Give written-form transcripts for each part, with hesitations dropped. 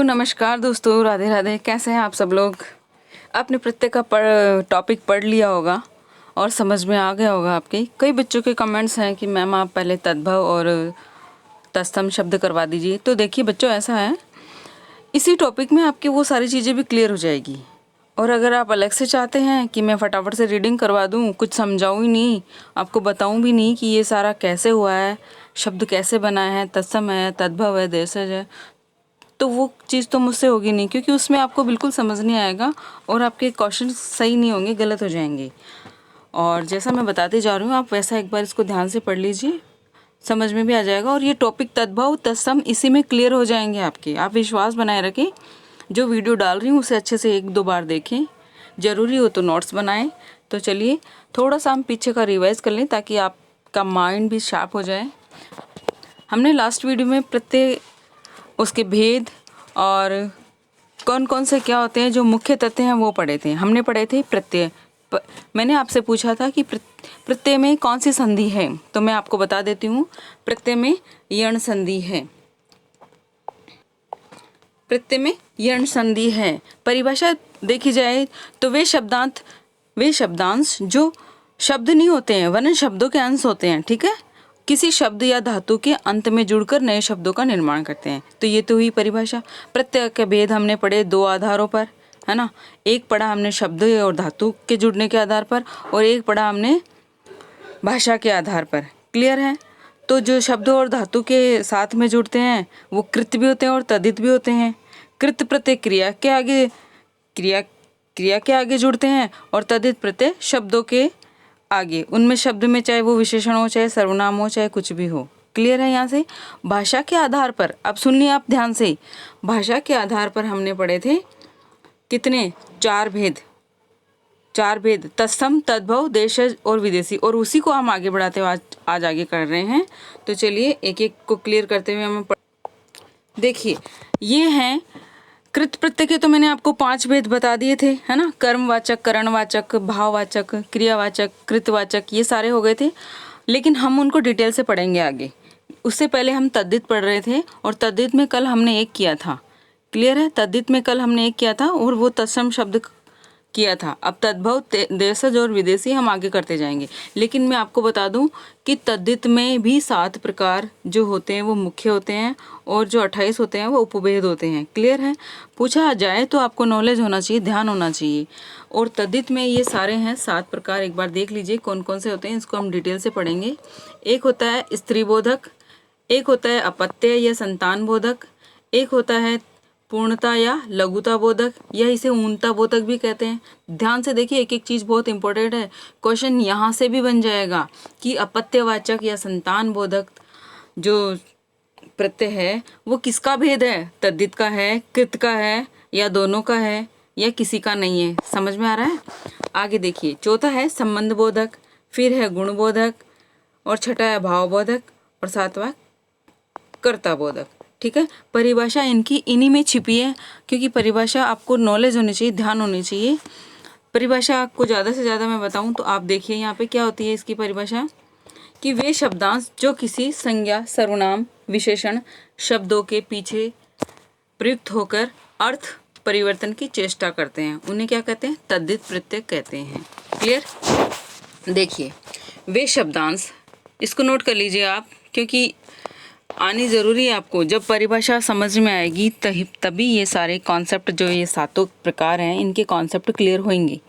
नमस्कार दोस्तों, राधे राधे। कैसे हैं आप सब लोग? आपने प्रत्येक का टॉपिक पढ़ लिया होगा और समझ में आ गया होगा आपके। कई बच्चों के कमेंट्स हैं कि मैम आप पहले तद्भव और तत्सम शब्द करवा दीजिए। तो देखिए बच्चों, ऐसा है, इसी टॉपिक में आपकी वो सारी चीज़ें भी क्लियर हो जाएगी। और अगर आप अलग से चाहते हैं कि मैं फटाफट से रीडिंग करवा दूं, कुछ समझाऊं ही नहीं, आपको बताऊं भी नहीं कि ये सारा कैसे हुआ है, शब्द कैसे बना है, तत्सम है, तद्भव है, देशज है, तो वो चीज़ तो मुझसे होगी नहीं, क्योंकि उसमें आपको बिल्कुल समझ नहीं आएगा और आपके क्वेश्चन सही नहीं होंगे, गलत हो जाएंगे। और जैसा मैं बताते जा रही हूँ, आप वैसा एक बार इसको ध्यान से पढ़ लीजिए, समझ में भी आ जाएगा। और ये टॉपिक तद्भव तत्सम इसी में क्लियर हो जाएंगे आपके। आप विश्वास बनाए रखें, जो वीडियो डाल रही हूँ उसे अच्छे से 1-2 बार देखें, ज़रूरी हो तो नोट्स बनाएं। तो चलिए थोड़ा सा हम पीछे का रिवाइज कर लें ताकि आपका माइंड भी शार्प हो जाए। हमने लास्ट वीडियो में प्रत्येक उसके भेद और कौन कौन से क्या होते हैं, जो मुख्य तथ्य हैं वो पढ़े थे। हमने पढ़े थे प्रत्यय। मैंने आपसे पूछा था कि प्रत्यय में कौन सी संधि है, तो मैं आपको बता देती हूँ। प्रत्यय में यण संधि है। प्रत्यय में यण संधि है। परिभाषा देखी जाए तो वे शब्दांश जो शब्द नहीं होते हैं, वरन शब्दों के अंश होते हैं, ठीक है, किसी शब्द या धातु के अंत में जुड़कर नए शब्दों का निर्माण करते हैं। तो ये तो हुई परिभाषा। प्रत्यय के भेद हमने पढ़े 2 आधारों पर, है ना। एक पढ़ा हमने शब्द और धातु के जुड़ने के आधार पर, और एक पढ़ा हमने भाषा के आधार पर। क्लियर है? तो जो शब्द और धातु के साथ में जुड़ते हैं वो कृत भी होते हैं और तद्धित भी होते हैं। कृत प्रत्यय क्रिया के आगे जुड़ते हैं और तद्धित प्रत्यय शब्दों के आगे। उनमें शब्द में चाहे वो विशेषण हो, चाहे सर्वनाम हो, चाहे कुछ भी हो। क्लियर है यहाँ से? भाषा के आधार पर, अब सुनिए आप ध्यान से, भाषा के आधार पर हमने पढ़े थे कितने? 4 भेद। तत्सम, तद्भव, देशज और विदेशी, और उसी को हम आगे बढ़ाते हुए आज आगे कर रहे हैं। तो चलिए एक एक को क्लियर करते हुए हमें देखिए, ये हैं कृत प्रत्यय के। तो मैंने आपको 5 भेद बता दिए थे, है ना। कर्मवाचक, करणवाचक, भाववाचक, क्रियावाचक, कृतवाचक, ये सारे हो गए थे, लेकिन हम उनको डिटेल से पढ़ेंगे आगे। उससे पहले हम तद्धित पढ़ रहे थे, और तद्धित में कल हमने एक किया था। क्लियर है? तद्धित में कल हमने एक किया था और वो तत्सम शब्द किया था। अब तद्भव, देशज और विदेशी हम आगे करते जाएंगे। लेकिन मैं आपको बता दूं कि तद्धित में भी 7 प्रकार जो होते हैं वो मुख्य होते हैं, और जो 28 होते हैं वो उपभेद होते हैं। क्लियर है? पूछा जाए तो आपको नॉलेज होना चाहिए, ध्यान होना चाहिए। और तद्धित में ये सारे हैं 7 प्रकार। एक बार देख लीजिए कौन कौन से होते हैं, इसको हम डिटेल से पढ़ेंगे। एक होता है स्त्रीबोधक, एक होता है अपत्य या संतान बोधक, एक होता है पूर्णता या लघुता बोधक, या इसे ऊनता बोधक भी कहते हैं। ध्यान से देखिए, एक एक चीज़ बहुत इंपॉर्टेंट है। क्वेश्चन यहाँ से भी बन जाएगा कि अपत्यवाचक या संतान बोधक जो प्रत्यय है वो किसका भेद है? तद्धित का है, कृत का है, या दोनों का है, या किसी का नहीं है? समझ में आ रहा है? आगे देखिए, चौथा है संबंध बोधक, फिर है गुण बोधक, और छठा है भाव बोधक, और 7वां कर्ता बोधक। ठीक है? परिभाषा इनकी इन्हीं में छिपी है, क्योंकि परिभाषा आपको नॉलेज होनी चाहिए, ध्यान होनी चाहिए। परिभाषा आपको ज़्यादा से ज़्यादा मैं बताऊं तो आप देखिए यहाँ पे क्या होती है इसकी परिभाषा, कि वे शब्दांश जो किसी संज्ञा, सर्वनाम, विशेषण शब्दों के पीछे प्रयुक्त होकर अर्थ परिवर्तन की चेष्टा करते हैं, उन्हें क्या कहते हैं? तद्धित प्रत्यय कहते हैं। क्लियर? देखिए, वे शब्दांश, इसको नोट कर लीजिए आप, क्योंकि आनी ज़रूरी है आपको। जब परिभाषा समझ में आएगी तभी ये सारे कॉन्सेप्ट, जो ये 7 प्रकार हैं, इनके कॉन्सेप्ट क्लियर होंगे।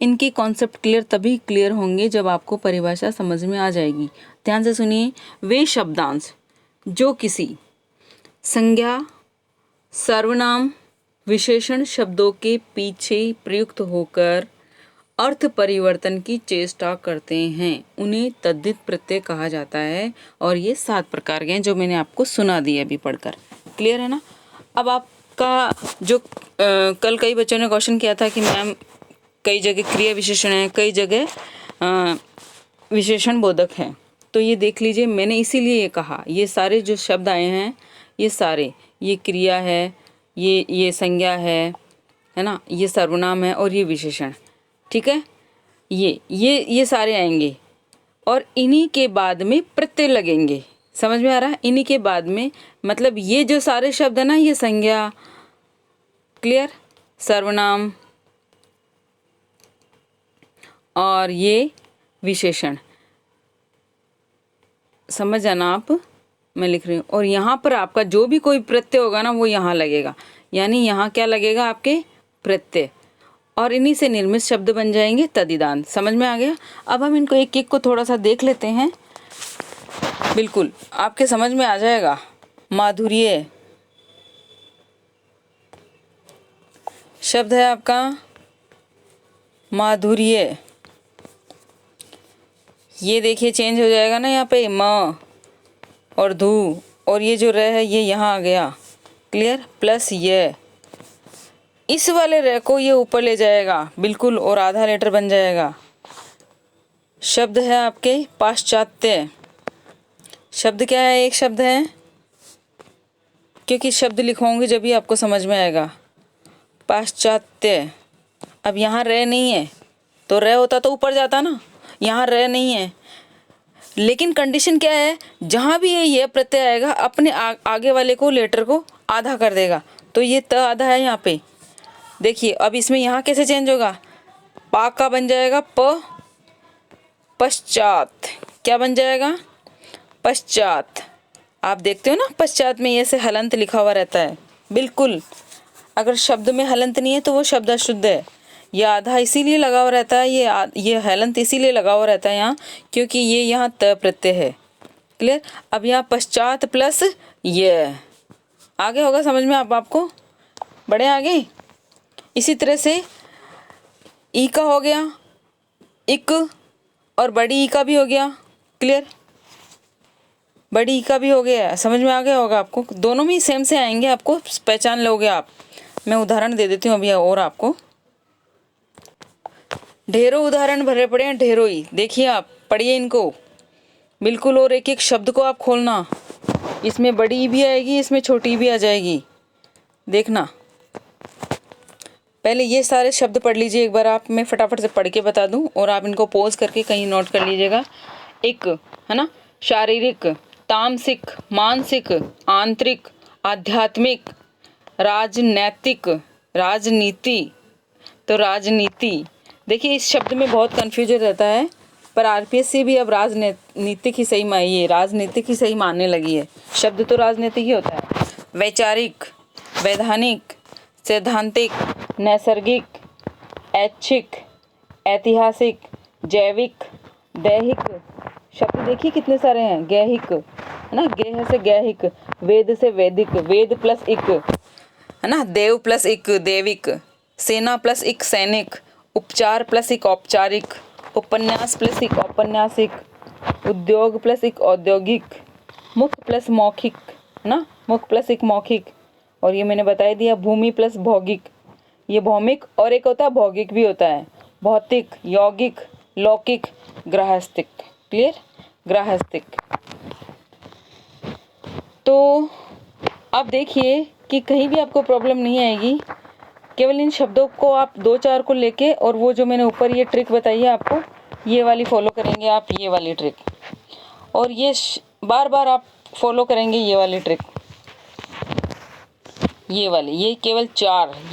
इनके कॉन्सेप्ट तभी क्लियर होंगे जब आपको परिभाषा समझ में आ जाएगी। ध्यान से सुनिए, वे शब्दांश जो किसी संज्ञा, सर्वनाम, विशेषण शब्दों के पीछे प्रयुक्त होकर अर्थ परिवर्तन की चेष्टा करते हैं, उन्हें तद्धित प्रत्यय कहा जाता है। और ये 7 प्रकार के हैं जो मैंने आपको सुना दिए अभी पढ़कर। क्लियर है ना? अब आपका जो कल कई बच्चों ने क्वेश्चन किया था कि मैम कई जगह क्रिया विशेषण है, कई जगह विशेषण बोधक है, तो ये देख लीजिए, मैंने इसीलिए ये कहा, ये सारे जो शब्द आए हैं, ये सारे, ये क्रिया है, ये संज्ञा है ना, ये सर्वनाम है, और ये विशेषण। ठीक है? ये सारे आएंगे, और इन्हीं के बाद में प्रत्यय लगेंगे। समझ में आ रहा है? इन्हीं के बाद में, मतलब ये जो सारे शब्द है ना, ये संज्ञा, क्लियर, सर्वनाम और ये विशेषण, समझ जाना आप, मैं लिख रही हूँ। और यहाँ पर आपका जो भी कोई प्रत्यय होगा ना वो यहाँ लगेगा, यानी यहाँ क्या लगेगा आपके प्रत्यय, और इन्हीं से निर्मित शब्द बन जाएंगे तदिदान। समझ में आ गया। अब हम इनको एक एक को थोड़ा सा देख लेते हैं, बिल्कुल आपके समझ में आ जाएगा। माधुर्य शब्द है आपका माधुर्य, ये देखिए चेंज हो जाएगा ना यहाँ पे म और धू, और ये जो र है ये यहाँ आ गया, क्लियर, प्लस ये, इस वाले र को ये ऊपर ले जाएगा बिल्कुल, और आधा लेटर बन जाएगा। शब्द है आपके पाश्चात्य, शब्द क्या है, एक शब्द है, क्योंकि शब्द लिखवाऊंगी जब भी आपको समझ में आएगा। पाश्चात्य, अब यहाँ र नहीं है, तो र होता तो ऊपर जाता ना, यहाँ र नहीं है, लेकिन कंडीशन क्या है, जहाँ भी ये प्रत्यय आएगा अपने आगे वाले को लेटर को आधा कर देगा, तो ये त आधा है यहाँ पे। देखिए अब इसमें यहाँ कैसे चेंज होगा, पा का बन जाएगा प, पश्चात, क्या बन जाएगा, पश्चात। आप देखते हो ना पश्चात में ये से हलंत लिखा हुआ रहता है, बिल्कुल, अगर शब्द में हलंत नहीं है तो वो शब्द अशुद्ध है। ये आधा इसीलिए लगा हुआ रहता है, ये हलंत इसीलिए लगा हुआ रहता है यहाँ, क्योंकि ये यहाँ त प्रत्यय है, क्लियर। अब यहाँ पश्चात प्लस ये, आगे होगा समझ में आपको, बड़े आगे। इसी तरह से ई का हो गया इक, और बड़ी ई का भी हो गया, क्लियर, बड़ी ई का भी हो गया, समझ में आ गया होगा आपको। दोनों में ही सेम से आएंगे, आपको पहचान लोगे आप। मैं उदाहरण दे देती हूँ अभी और आपको, ढेरों उदाहरण भरे पड़े हैं, ढेरों ही, देखिए आप पढ़िए इनको बिल्कुल, और एक एक शब्द को आप खोलना, इसमें बड़ी भी आएगी, इसमें छोटी भी आ जाएगी, देखना। पहले ये सारे शब्द पढ़ लीजिए एक बार आप, मैं फटाफट से पढ़ के बता दूं, और आप इनको पॉज करके कहीं नोट कर लीजिएगा। एक है ना, शारीरिक, तामसिक, मानसिक, आंतरिक, आध्यात्मिक, राजनैतिक, राजनीति, तो राजनीति, देखिए इस शब्द में बहुत कन्फ्यूजन रहता है, पर आरपीएससी भी अब राजनीतिक ही सही ये राजनीतिक ही सही मानने लगी है, शब्द तो राजनीतिक ही होता है। वैचारिक, वैधानिक, सैद्धांतिक, नैसर्गिक, ऐच्छिक, ऐतिहासिक, जैविक, दैहिक, शब्द देखिए कितने सारे हैं, गैहिक है ना, गेह से गैहिक, वेद से वैदिक, वेद प्लस इक है ना, देव प्लस इक देविक, सेना प्लस इक सैनिक, उपचार प्लस इक औपचारिक, उपन्यास प्लस इक औपन्यासिक, उद्योग प्लस इक औद्योगिक, मुख प्लस मौखिक है ना, मुख प्लस इक मौखिक, और ये मैंने बता दिया भूमि प्लस भौगिक, ये भौमिक, और एक होता है भौगिक भी होता है, भौतिक, यौगिक, लौकिक, गृहस्थिक, क्लियर, गृहस्थिक। तो अब देखिए कि कहीं भी आपको प्रॉब्लम नहीं आएगी, केवल इन शब्दों को आप दो चार को लेके, और वो जो मैंने ऊपर ये ट्रिक बताई है आपको, ये वाली फॉलो करेंगे आप, ये वाली ट्रिक, और ये बार बार आप फॉलो करेंगे ये वाली ट्रिक, ये वाली, ये केवल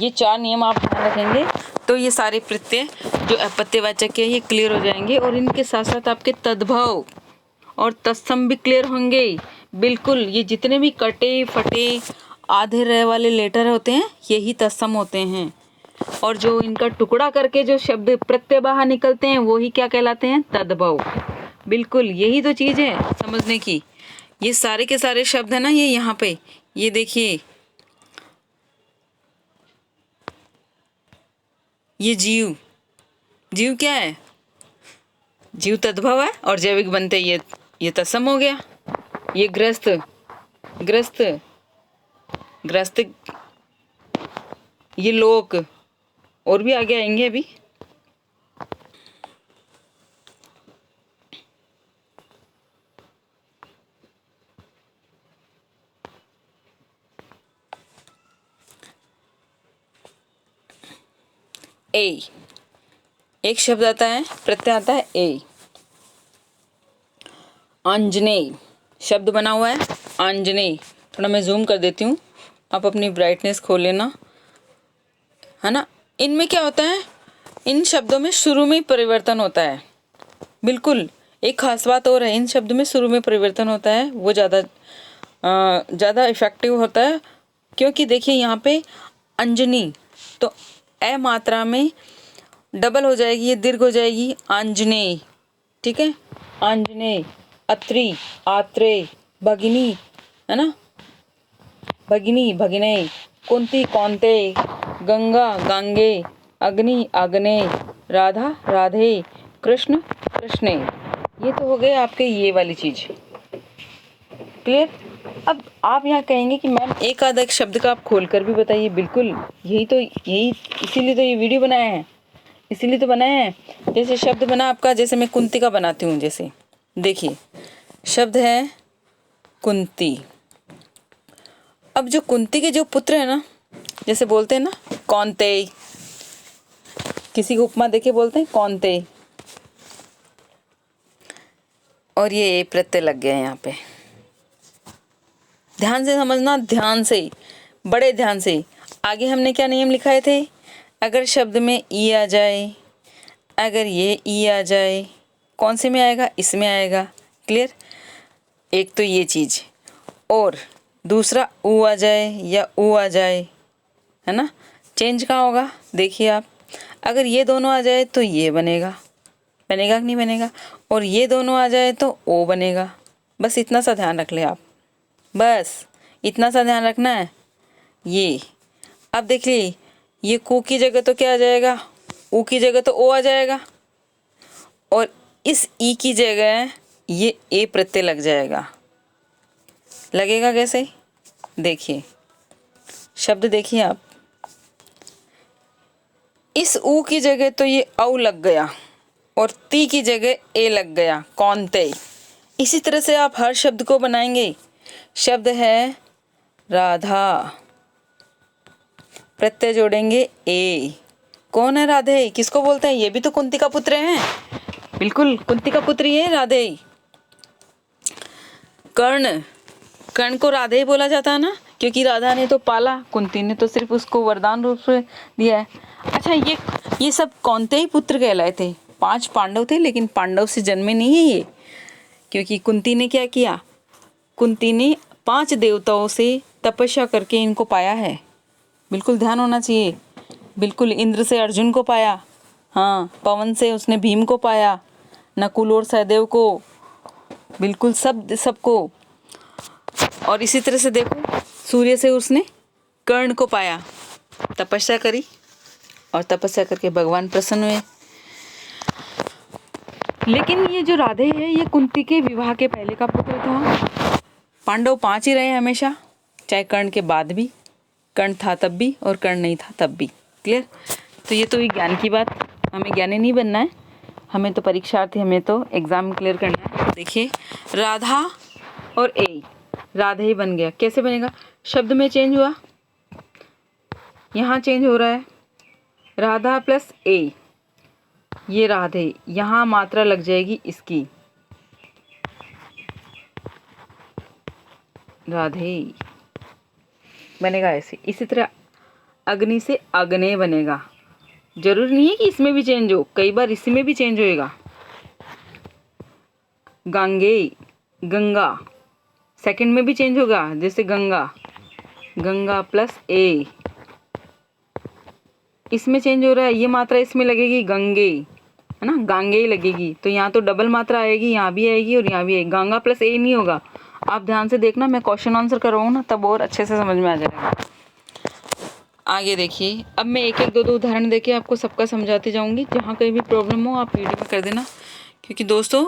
ये चार नियम आप ध्यान रखेंगे, तो ये सारे प्रत्यय जो अपत्यवाचक है ये क्लियर हो जाएंगे, और इनके साथ साथ आपके तद्भव और तत्सम भी क्लियर होंगे, बिल्कुल। ये जितने भी कटे फटे आधे रह वाले लेटर होते हैं यही तत्सम होते हैं, और जो इनका टुकड़ा करके जो शब्द प्रत्यय बाहर निकलते हैं वो ही क्या कहलाते हैं, तद्भव, बिल्कुल। यही तो चीज़ है समझने की। ये सारे के सारे शब्द है ना, ये यहाँ पे ये देखिए, ये जीव, जीव क्या है, जीव तद्भव है, और जैविक बनते ये तत्सम हो गया। ये ग्रस्त, ग्रस्त, ग्रस्त, ये लोक, और भी आगे आएंगे अभी। ए, एक शब्द आता है, प्रत्यय आता है ए। आंजनेय शब्द बना हुआ है, आंजनेय, थोड़ा मैं जूम कर देती हूँ, आप अपनी ब्राइटनेस खोल लेना, है ना। इनमें क्या होता है, इन शब्दों में शुरू में ही परिवर्तन होता है। बिल्कुल एक खास बात और है, इन शब्दों में शुरू में परिवर्तन होता है, वो ज़्यादा इफेक्टिव होता है। क्योंकि देखिए यहाँ पे अंजनी, तो ए मात्रा में डबल हो जाएगी, ये दीर्घ हो जाएगी आंजनेय, ठीक है। आंजनेय, अत्रि, आत्रेय, भगिनी, है ना, भगिनी, भगिनेय, कुंती, कौंतेय, गंगा, गांगे, अग्नि, आग्नेय, राधा, राधे, कृष्ण, कृष्णे। ये तो हो गए आपके ये वाली चीज, क्लियर। अब आप यहाँ कहेंगे कि मैम एक आधा एक शब्द का आप खोल कर भी बताइए। बिल्कुल यही इसीलिए तो ये वीडियो बनाया है, इसीलिए तो बनाया है। जैसे शब्द बना आपका, जैसे मैं कुंती का बनाती हूँ, जैसे देखिए शब्द है कुंती। अब जो कुंती के जो पुत्र है ना, जैसे बोलते हैं ना कौंतेय, किसी को उपमा देके बोलते हैं कौंतेय, और ये प्रत्यय लग गया यहाँ पे। ध्यान से समझना, ध्यान से, बड़े ध्यान से। आगे हमने क्या नियम लिखाए थे, अगर शब्द में ई आ जाए, अगर ये ई आ जाए, कौन से में आएगा, इसमें आएगा, क्लियर। एक तो ये चीज़, और दूसरा ऊ आ जाए या ऊ आ जाए, है ना, चेंज कहाँ होगा, देखिए आप, अगर ये दोनों आ जाए तो ये बनेगा, बनेगा कि नहीं बनेगा, और ये दोनों आ जाए तो ओ बनेगा। बस इतना सा ध्यान रख ले आप, बस इतना सा ध्यान रखना है। ये अब देख ली, ये कू की जगह तो क्या आ जाएगा, ऊ की जगह तो ओ आ जाएगा, और इस ई की जगह ये ए प्रत्यय लग जाएगा। लगेगा कैसे, देखिए शब्द देखिए आप, इस ऊ की जगह तो ये औ लग गया, और ती की जगह ए लग गया, कौंतेय। इसी तरह से आप हर शब्द को बनाएंगे। शब्द है राधा, प्रत्यय जोड़ेंगे ए, कौन है राधे, किसको बोलते हैं, ये भी तो कुंती का पुत्र है, बिल्कुल कुंती का पुत्र ही है राधे। कर्ण, कर्ण को राधे ही बोला जाता है ना, क्योंकि राधा ने तो पाला, कुंती ने तो सिर्फ उसको वरदान रूप से दिया है। अच्छा ये सब कौनते ही पुत्र कहलाए थे, 5 पांडव थे, लेकिन पांडव से जन्मे नहीं है ये, क्योंकि कुंती ने क्या किया, कुंती ने 5 देवताओं से तपस्या करके इनको पाया है। बिल्कुल ध्यान होना चाहिए, बिल्कुल इंद्र से अर्जुन को पाया, हाँ, पवन से उसने भीम को पाया, नकुल और सहदेव को, बिल्कुल सबको। और इसी तरह से देखो, सूर्य से उसने कर्ण को पाया, तपस्या करी, और तपस्या करके भगवान प्रसन्न हुए। लेकिन ये जो राधे है, ये कुंती के विवाह के पहले का पुत्र था। पांडव 5 ही रहे हमेशा, चाहे कर्ण के बाद भी, कर्ण था तब भी और कर्ण नहीं था तब भी, क्लियर। तो ये तो ज्ञान की बात, हमें ज्ञानी नहीं बनना है, हमें तो परीक्षार्थी, हमें तो एग्जाम क्लियर करना है। देखिए राधा और ए, राधे ही बन गया। कैसे बनेगा, शब्द में चेंज हुआ, यहाँ चेंज हो रहा है, राधा प्लस ए, ये राधे, यहाँ मात्रा लग जाएगी इसकी, राधे बनेगा ऐसे। इसी तरह अग्नि से अग्ने बनेगा, जरूरी नहीं है कि इसमें भी चेंज हो, कई बार इसमें भी चेंज होएगा। गांगे, गंगा, सेकंड में भी चेंज होगा, जैसे गंगा, गंगा प्लस ए, इसमें चेंज हो रहा है, ये मात्रा इसमें लगेगी गंगे, है ना, गांगे ही लगेगी, तो यहाँ तो डबल मात्रा आएगी, यहाँ भी आएगी और यहाँ भी आएगी, गंगा प्लस ए नहीं होगा। आप ध्यान से देखना, मैं क्वेश्चन आंसर करवाऊँ ना, तब और अच्छे से समझ में आ जाएगा। आगे देखिए, अब मैं एक एक दो उदाहरण देके आपको सबका समझाती जाऊंगी, जहाँ कहीं भी प्रॉब्लम हो आप वीडियो में कर देना, क्योंकि दोस्तों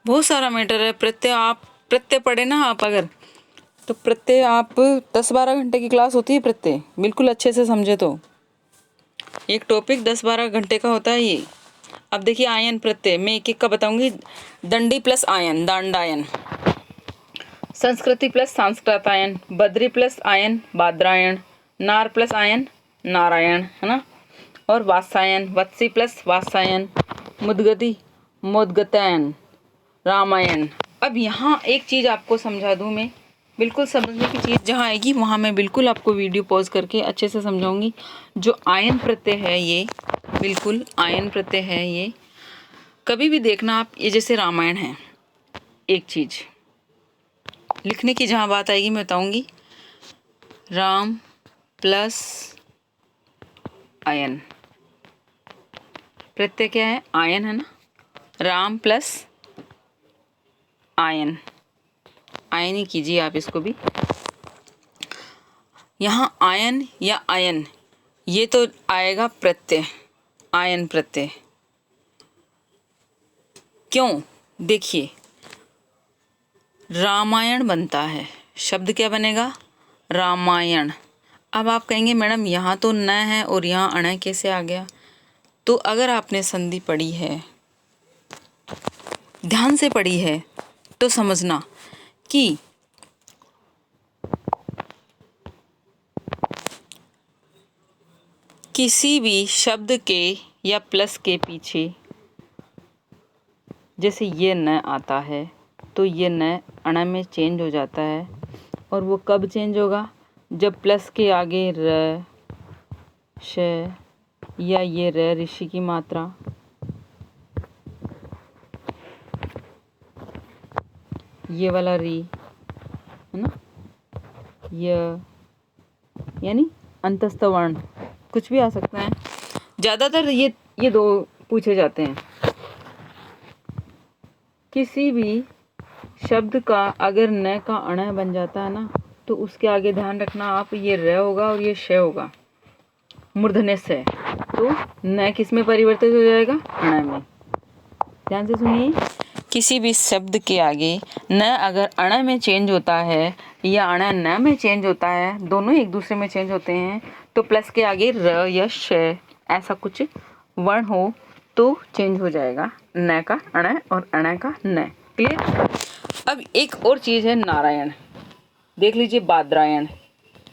बहुत सारा मैटर है। प्रत्यय पढ़े ना आप, अगर तो प्रत्यय आप 10-12 घंटे की क्लास होती है प्रत्यय, बिल्कुल अच्छे से समझे तो एक टॉपिक 10-12 घंटे का होता है ये। अब देखिए आयन प्रत्यय, मैं एक एक का बताऊंगी। दंडी प्लस आयन, दांडायन। संस्कृति प्लस सांस्कृतायन, बद्री प्लस आयन, बाद्रायण। नार प्लस आयन, नारायण, है ना, और वात्सायन, वत्सी प्लस वात्सायन। मुद्गति, मुद्गतायन, रामायण। अब यहाँ एक चीज़ आपको समझा दूँ मैं, बिल्कुल समझने की चीज़ जहाँ आएगी वहाँ मैं बिल्कुल आपको वीडियो पॉज करके अच्छे से समझाऊंगी। जो आयन प्रत्यय है ये बिल्कुल आयन प्रत्यय है ये। कभी भी देखना आप, ये जैसे रामायण है, एक चीज़ लिखने की जहाँ बात आएगी मैं बताऊंगी। राम प्लस आयन, प्रत्यय क्या है? आयन है ना। राम प्लस आयन, आयन ही कीजिए आप इसको भी। यहाँ आयन या आयन ये तो आएगा प्रत्यय, आयन प्रत्यय। क्यों? देखिए रामायण बनता है, शब्द क्या बनेगा? रामायण। अब आप कहेंगे मैडम यहाँ तो न है और यहाँ अण कैसे आ गया? तो अगर आपने संधि पढ़ी है, ध्यान से पढ़ी है, तो समझना कि किसी भी शब्द के या प्लस के पीछे जैसे ये न आता है तो ये न अण में चेंज हो जाता है। और वो कब चेंज होगा? जब प्लस के आगे र, श या ये र ऋषि की मात्रा, ये वाला री है ना, यानी अंतस्थ वर्ण कुछ भी आ सकता है। ज़्यादातर ये दो पूछे जाते हैं। किसी भी शब्द का अगर न का अण बन जाता है ना, तो उसके आगे ध्यान रखना आप, ये र होगा और ये श होगा, मूर्धन्य से, तो न किस में परिवर्तित हो जाएगा? अण में। ध्यान से सुनिए, किसी भी शब्द के आगे न अगर अण में चेंज होता है या अण न में चेंज होता है, दोनों एक दूसरे में चेंज होते हैं, तो प्लस के आगे र या श ऐसा कुछ वर्ण हो तो चेंज हो जाएगा न का अण और अण का न। क्लियर? अब एक और चीज़ है नारायण। देख लीजिए बादरायण,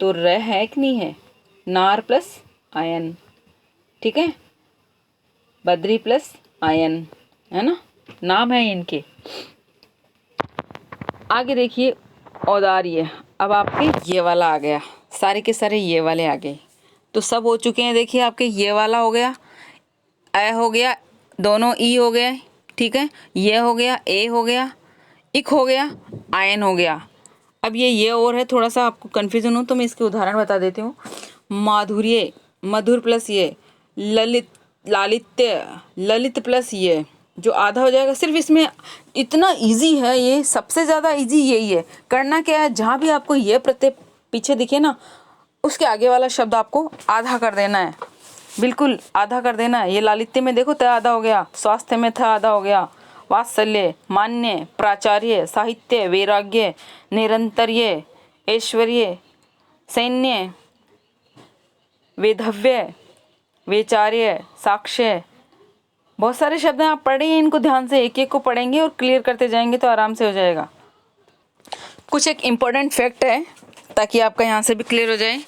तो र है कि नहीं है? नार प्लस आयन, ठीक है, बद्री प्लस आयन, है ना, नाम है इनके। आगे देखिए औदार्य। अब आपके ये वाला आ गया, सारे के सारे ये वाले आ गए, तो सब हो चुके हैं। देखिए आपके ये वाला हो गया, ए हो गया, दोनों ई हो गए, ठीक है, ये हो गया, ए हो गया, इक हो गया, आयन हो गया। अब ये और है, थोड़ा सा आपको कन्फ्यूजन हो तो मैं इसके उदाहरण बता देती हूँ। माधुर्य, मधुर प्लस ये, ललित, लालित्य, ललित प्लस ये, जो आधा हो जाएगा। सिर्फ इसमें इतना इजी है, ये सबसे ज़्यादा इजी यही है। करना क्या है, जहाँ भी आपको ये प्रत्यय पीछे दिखे ना, उसके आगे वाला शब्द आपको आधा कर देना है, बिल्कुल आधा कर देना है। ये लालित्य में देखो त आधा हो गया, स्वास्थ्य में थ आधा हो गया, वात्सल्य, मान्य, प्राचार्य, साहित्य, वैराग्य, निरंतर्य, ऐश्वर्य, सैन्य, वेधव्य, वैचार्य, साक्ष्य, बहुत सारे शब्द हैं। आप पढ़िए इनको ध्यान से, एक एक को पढ़ेंगे और क्लियर करते जाएंगे तो आराम से हो जाएगा। कुछ एक इम्पोर्टेंट फैक्ट है ताकि आपका यहाँ से भी क्लियर हो जाए,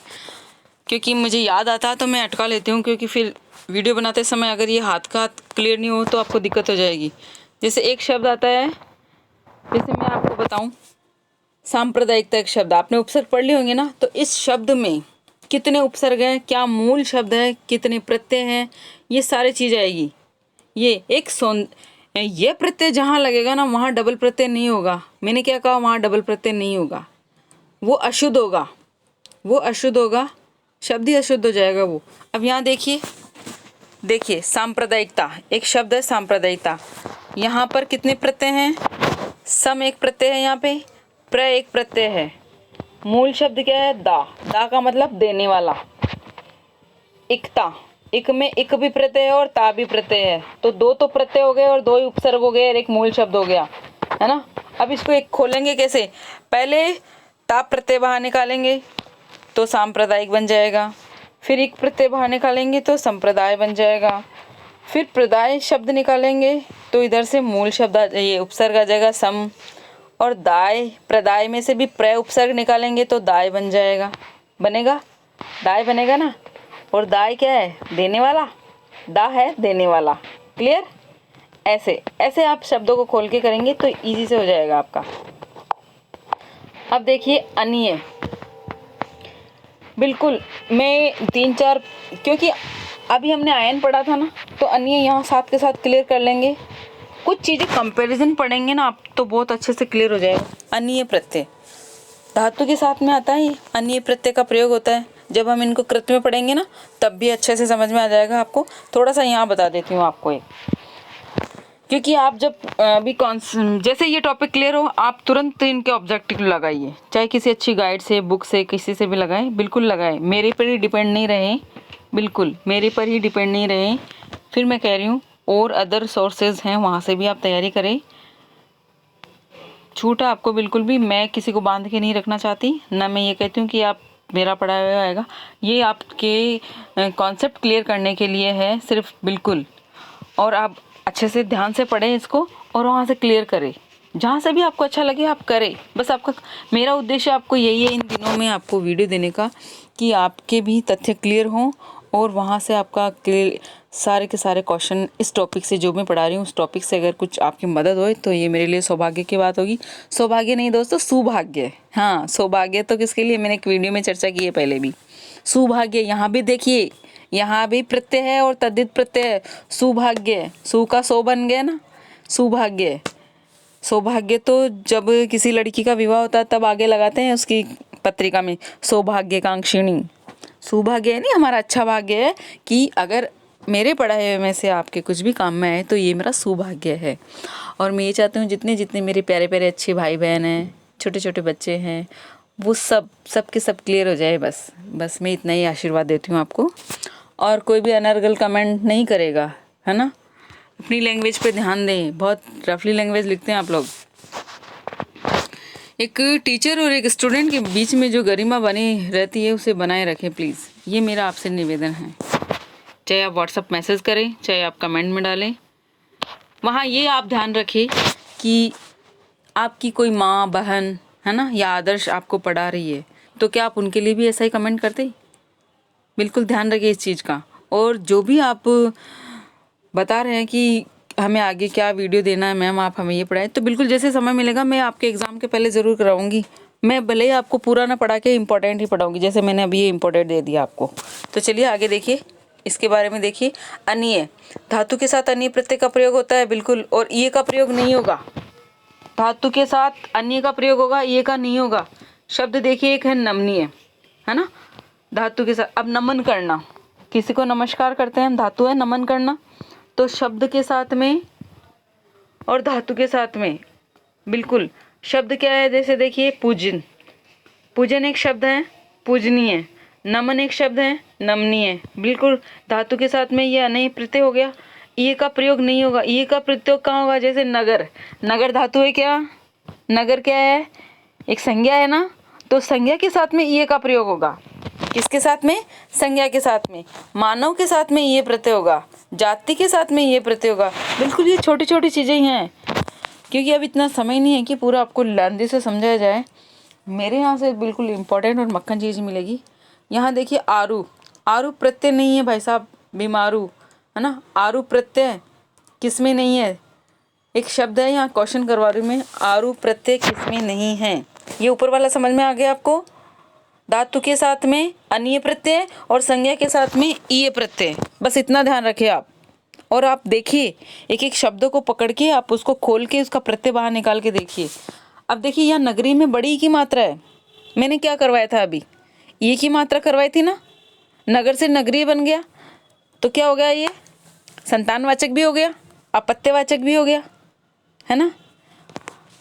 क्योंकि मुझे याद आता तो मैं अटका लेती हूँ, क्योंकि फिर वीडियो बनाते समय अगर ये हाथ का क्लियर नहीं हो तो आपको दिक्कत हो जाएगी। जैसे एक शब्द आता है, जैसे मैं आपको बताऊँ, सांप्रदायिकता एक शब्द, आपने उपसर्ग पढ़ लिए होंगे ना, तो इस शब्द में कितने उपसर्ग हैं, क्या मूल शब्द है, कितने प्रत्यय हैं, ये सारी चीज़ आएगी। ये एक ये प्रत्यय जहाँ लगेगा ना वहाँ डबल प्रत्यय नहीं होगा। मैंने क्या कहा? वहाँ डबल प्रत्यय नहीं होगा, वो अशुद्ध होगा, वो अशुद्ध होगा, शब्द ही अशुद्ध हो जाएगा वो। अब यहाँ देखिए सांप्रदायिकता एक शब्द है, सांप्रदायिकता। यहाँ पर कितने प्रत्यय हैं? सम एक प्रत्यय है, यहाँ पे प्र एक प्रत्यय है। मूल शब्द क्या है? दा, दा का मतलब देने वाला। इकता, इक में इक भी प्रत्यय है और ता भी प्रत्यय है, तो दो तो प्रत्यय हो गए और दो ही उपसर्ग हो गए और एक मूल शब्द हो गया, है ना। अब इसको एक खोलेंगे कैसे? पहले ता प्रत्यय बाहर निकालेंगे तो सांप्रदायिक बन जाएगा, फिर इक प्रत्यय बाहर निकालेंगे तो संप्रदाय बन जाएगा, फिर प्रदाय शब्द निकालेंगे तो इधर से मूल शब्द ये उपसर्ग आ जाएगा सम, और दाय प्रदाय में से भी प्र उपसर्ग निकालेंगे तो दाय बन जाएगा, बनेगा, दाय बनेगा ना। और दाय क्या है? देने वाला, दा है देने वाला। क्लियर? ऐसे ऐसे आप शब्दों को खोल के करेंगे तो इजी से हो जाएगा आपका। अब देखिए अन्य, बिल्कुल मैं 3-4, क्योंकि अभी हमने आयन पढ़ा था ना, तो अन्य यहाँ साथ के साथ क्लियर कर लेंगे। कुछ चीज़ें कंपैरिजन पढ़ेंगे ना आप तो बहुत अच्छे से क्लियर हो जाएगा। अन्य प्रत्यय धातु के साथ में आता है, अन्य प्रत्यय का प्रयोग होता है। जब हम इनको कृत में पढ़ेंगे ना तब भी अच्छे से समझ में आ जाएगा आपको। थोड़ा सा यहाँ बता देती हूँ आपको एक, क्योंकि आप जब अभी जैसे ये टॉपिक क्लियर हो आप तुरंत इनके ऑब्जेक्टिव लगाइए, चाहे किसी अच्छी गाइड से, बुक से, किसी से भी लगाएं, बिल्कुल लगाएं। मेरे पर ही डिपेंड नहीं रहे, बिल्कुल मेरे पर ही डिपेंड नहीं रहे। फिर मैं कह रही हूँ और अदर सोर्सेज हैं वहाँ से भी आप तैयारी करें। छूट है आपको बिल्कुल भी, मैं किसी को बांध के नहीं रखना चाहती, ना मैं ये कहती हूँ कि आप मेरा पढ़ाया हुआ आएगा। ये आपके कॉन्सेप्ट क्लियर करने के लिए है सिर्फ, बिल्कुल। और आप अच्छे से ध्यान से पढ़ें इसको और वहाँ से क्लियर करें। जहाँ से भी आपको अच्छा लगे आप करें। बस आपका, मेरा उद्देश्य आपको यही है इन दिनों में आपको वीडियो देने का, कि आपके भी तथ्य क्लियर हों और वहाँ से आपका क्लियर सारे के सारे क्वेश्चन इस टॉपिक से जो मैं पढ़ा रही हूँ उस टॉपिक से अगर कुछ आपकी मदद होए तो ये मेरे लिए सौभाग्य की बात होगी। सौभाग्य नहीं दोस्तों, सौभाग्य। हाँ, सौभाग्य तो किसके लिए, मैंने एक वीडियो में चर्चा की है पहले भी। सौभाग्य, यहाँ भी देखिए, यहाँ भी प्रत्यय है और तद्धित प्रत्यय है। सौभाग्य, सु का सौ बन गया ना, सौभाग्य। सौभाग्य तो जब किसी लड़की का विवाह होता है तब आगे लगाते हैं उसकी पत्रिका में, सौभाग्यकांक्षिणी। सौभाग्य है नहीं, हमारा अच्छा भाग्य है कि अगर मेरे पढ़ाए हुए में से आपके कुछ भी काम में आए तो ये मेरा सौभाग्य है। और मैं ये चाहती हूँ जितने जितने मेरे प्यारे प्यारे अच्छे भाई बहन हैं, छोटे छोटे बच्चे हैं, वो सब के सब क्लियर हो जाए। बस मैं इतना ही आशीर्वाद देती हूँ आपको। और कोई भी अनर्गल कमेंट नहीं करेगा, है ना। अपनी लैंग्वेज पे ध्यान दें, बहुत रफली लैंग्वेज लिखते हैं आप लोग। एक टीचर और एक स्टूडेंट के बीच में जो गरिमा बनी रहती है उसे बनाए रखें प्लीज़, ये मेरा आपसे निवेदन है। चाहे आप व्हाट्सएप मैसेज करें, चाहे आप कमेंट में डालें, वहाँ ये आप ध्यान रखें कि आपकी कोई माँ बहन है ना या आदर्श आपको पढ़ा रही है तो क्या आप उनके लिए भी ऐसा ही कमेंट करते? बिल्कुल ध्यान रखिए इस चीज़ का। और जो भी आप बता रहे हैं कि हमें आगे क्या वीडियो देना है मैम, आप हमें ये पढ़ाएं, तो बिल्कुल जैसे समय मिलेगा मैं आपके एग्ज़ाम के पहले ज़रूर कराऊंगी। मैं भले ही आपको पूरा ना पढ़ा के इम्पोर्टेंट ही पढ़ाऊंगी, जैसे मैंने अभी ये इम्पोर्टेंट दे दिया आपको। तो चलिए आगे देखिए, इसके बारे में देखिए। अन्य धातु के साथ अन्य प्रत्यय का प्रयोग होता है, बिल्कुल, और ये का प्रयोग नहीं होगा। धातु के साथ अन्य का प्रयोग होगा, ये का नहीं होगा। शब्द देखिए, एक है नमनीय, है ना, धातु के साथ। अब नमन करना, किसी को नमस्कार करते हैं हम, धातु है नमन करना, तो शब्द के साथ में और धातु के साथ में बिल्कुल। शब्द क्या है, जैसे देखिए पूजन, पूजन एक शब्द है, पूजनीय। नमन एक शब्द है, नमनीय। बिल्कुल धातु के साथ में ये अनय प्रत्यय हो गया, ये का प्रयोग नहीं होगा। ये का प्रयोग कहाँ होगा, जैसे नगर, नगर धातु है क्या, नगर क्या है, एक संज्ञा है ना, तो संज्ञा के साथ में ये का प्रयोग होगा। किसके साथ में, संज्ञा के साथ में। मानव के साथ में ये प्रत्यय होगा, जाति के साथ में ये प्रत्यय होगा। बिल्कुल ये छोटी छोटी चीज़ें ही हैं, क्योंकि अब इतना समय नहीं है कि पूरा आपको लांदी से समझाया जाए। मेरे यहाँ से बिल्कुल इम्पोर्टेंट और मक्खन चीज़ मिलेगी। यहाँ देखिए आरु, आरु प्रत्यय नहीं है भाई साहब, बीमारू, है ना। आरु प्रत्यय किसमें नहीं है, एक शब्द है, यहाँ क्वेश्चन करवा रही हूँ मैं, आरु प्रत्यय किसमें नहीं है। ये ऊपर वाला समझ में आ गया आपको। धातु के साथ में अन्य प्रत्यय और संज्ञा के साथ में ईय प्रत्यय, बस इतना ध्यान रखिए आप। और आप देखिए एक एक शब्द को पकड़ के आप उसको खोल के उसका प्रत्यय बाहर निकाल के देखिए। अब देखिए यहाँ नगरी में बड़ी की मात्रा है, मैंने क्या करवाया था अभी, ये की मात्रा करवाई थी ना, नगर से नगरीय बन गया, तो क्या हो गया, ये संतानवाचक भी हो गया, अपत्यवाचक भी हो गया, है ना।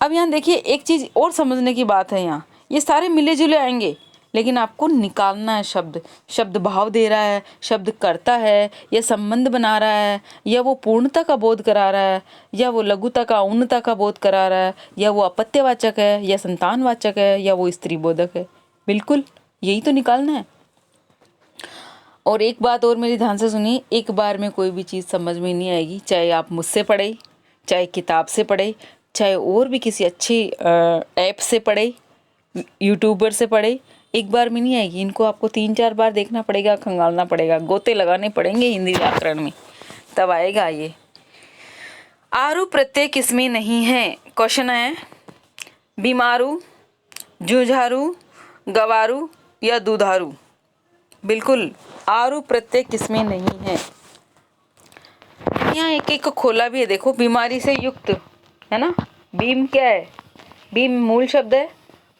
अब यहाँ देखिए एक चीज़ और समझने की बात है, यहाँ ये सारे मिले जुले आएंगे, लेकिन आपको निकालना है शब्द। शब्द भाव दे रहा है, शब्द करता है, या संबंध बना रहा है, या वो पूर्णता का बोध करा रहा है, या वो लघुता का औन्नता का बोध करा रहा है, या वो अपत्यवाचक है, या संतानवाचक है, या वो स्त्री बोधक है। बिल्कुल यही तो निकालना है। और एक बात और मेरी ध्यान से सुनिए, एक बार में कोई भी चीज़ समझ में नहीं आएगी, चाहे आप मुझसे पढ़े, चाहे किताब से पढ़े, चाहे और भी किसी अच्छी ऐप से पढ़े, यूट्यूबर से पढ़े, एक बार में नहीं आएगी। इनको आपको 3-4 बार देखना पड़ेगा, खंगालना पड़ेगा, गोते लगाने पड़ेंगे हिंदी व्याकरण में, तब आएगा ये। आरु प्रत्यय किसमें नहीं है, क्वेश्चन है। बीमारू, जुझारू, गवारू या दुधारू। बिल्कुल आरू प्रत्यय किसमें नहीं है। यहाँ एक एक को खोला भी है, देखो बीमारी से युक्त है ना। बीम क्या है, बीम मूल शब्द है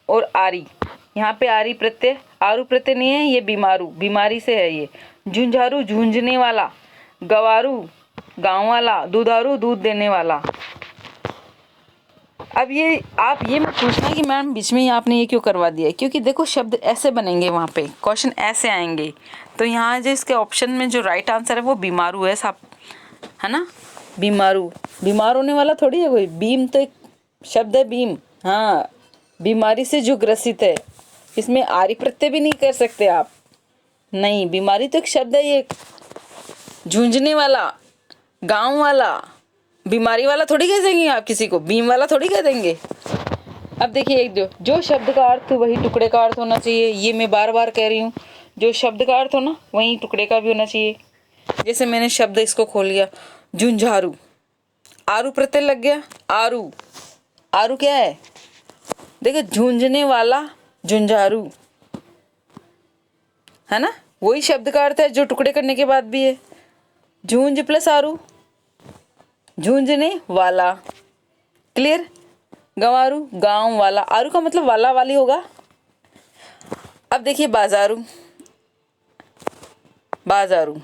और आरी, यहाँ पे आरी प्रत्यय, आरू प्रत्यय नहीं है, ये बीमारू बीमारी से है ये। झुंझारू झूंझने वाला, गवारू गांव वाला, दुधारू दूध देने वाला। अब ये आप ये मत पूछना कि मैम बीच में ही आपने ये क्यों करवा दिया, क्योंकि देखो शब्द ऐसे बनेंगे, वहाँ पे क्वेश्चन ऐसे आएंगे। तो यहाँ जो इसके ऑप्शन में जो राइट आंसर है वो बीमारू है साहब, है ना। बीमारू, बीमार होने वाला थोड़ी है कोई। बीम तो एक शब्द है, बीम, हाँ, बीमारी से जो ग्रसित है। इसमें आरी प्रत्यय भी नहीं कर सकते आप, नहीं, बीमारी तो एक शब्द है ये। झूंझने वाला, गांव वाला, बीमारी वाला थोड़ी कह देंगे आप किसी को, बीम वाला थोड़ी कह देंगे। अब देखिए एक जो शब्द का अर्थ वही टुकड़े का अर्थ होना चाहिए, ये मैं बार बार कह रही हूँ। जो शब्द का अर्थ हो ना वही टुकड़े का भी होना चाहिए। जैसे मैंने शब्द इसको खोल लिया, झुंझारू, आरू प्रत्यय लग गया, आरू, आरू क्या है, देखो झूंझने वाला, झुंझारू, है ना, वही शब्द का अर्थ है जो टुकड़े करने के बाद भी है। झूंझ प्लस आरू, झूंझने वाला, क्लियर। गंवारू गांव वाला, आरू का मतलब वाला वाली होगा। अब देखिए बाजारू, बाजारू,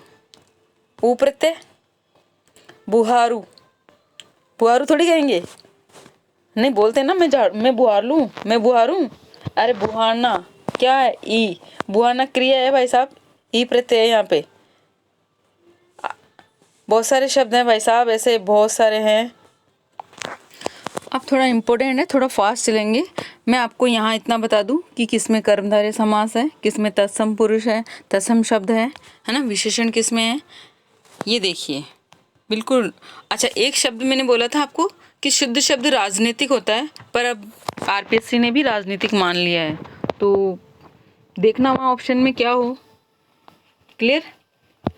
ऊ प्रत्यय, बुहारू, बुहारू थोड़ी कहेंगे, नहीं बोलते ना मैं बुहार लूँ, मैं बुहारूँ, अरे बुहारना क्या है, ई, बुहारना क्रिया है भाई साहब, ई प्रत्यय है यहाँ पे। बहुत सारे शब्द हैं भाई साहब, ऐसे बहुत सारे हैं। अब थोड़ा इम्पोर्टेंट है, थोड़ा फास्ट चलेंगे। मैं आपको यहाँ इतना बता दूँ कि किस में कर्मधारय समास है, किस में तत्सम पुरुष है, तत्सम शब्द है ना, विशेषण किस में है, ये देखिए बिल्कुल। अच्छा, एक शब्द मैंने बोला था आपको कि शुद्ध शब्द राजनीतिक होता है, पर अब आरपीएससी ने भी राजनीतिक मान लिया है, तो देखना वहाँ ऑप्शन में क्या हो, क्लियर।